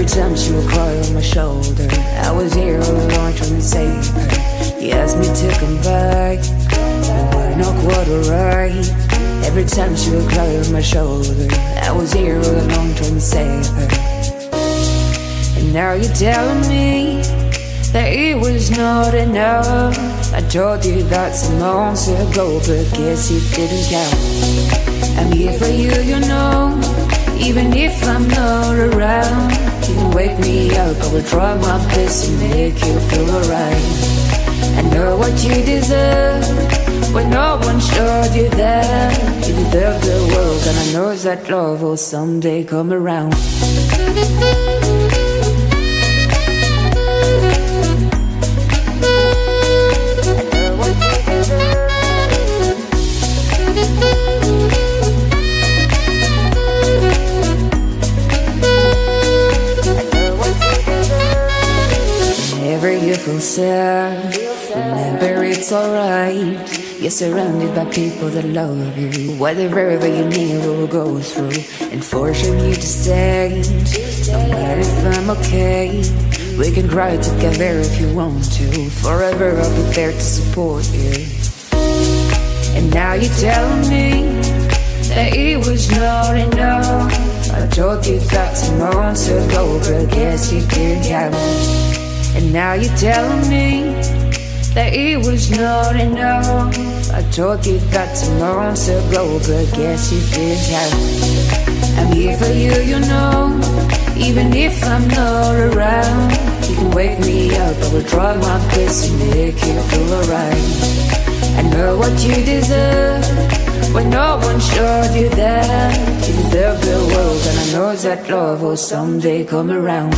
Every time she would cry on my shoulder, I was here all along trying to save her. You asked me to come back, but we're not quite alright. Every time she would cry on my shoulder, I was here all along trying to save her. And now you're telling me that it was not enough. I told you that some months ago, but guess it didn't count. I'm here for you, you know, even if I'm not around. You can wake me up, I will try my best to make you feel alright. I know what you deserve, when no one showed you that. You deserve the world, and I know that love will someday come around. Whenever you feel sad, remember it's alright. You're surrounded by people that love you. Whatever you need will go through and forcing you to stay. No matter if I'm okay, we can cry together if you want to. Forever I'll be there to support you. And now you're telling me that it was not enough. I told you that some months ago, but guess you didn't count. And now you're telling me that it was not enough. I told you that some months ago, but guess you didn't count. I'm here for you, you know, even if I'm not around. You can wake me up, I will try my best to make you feel alright. I know what you deserve, when no one showed you that. You deserve the world, and I know that love will someday come around.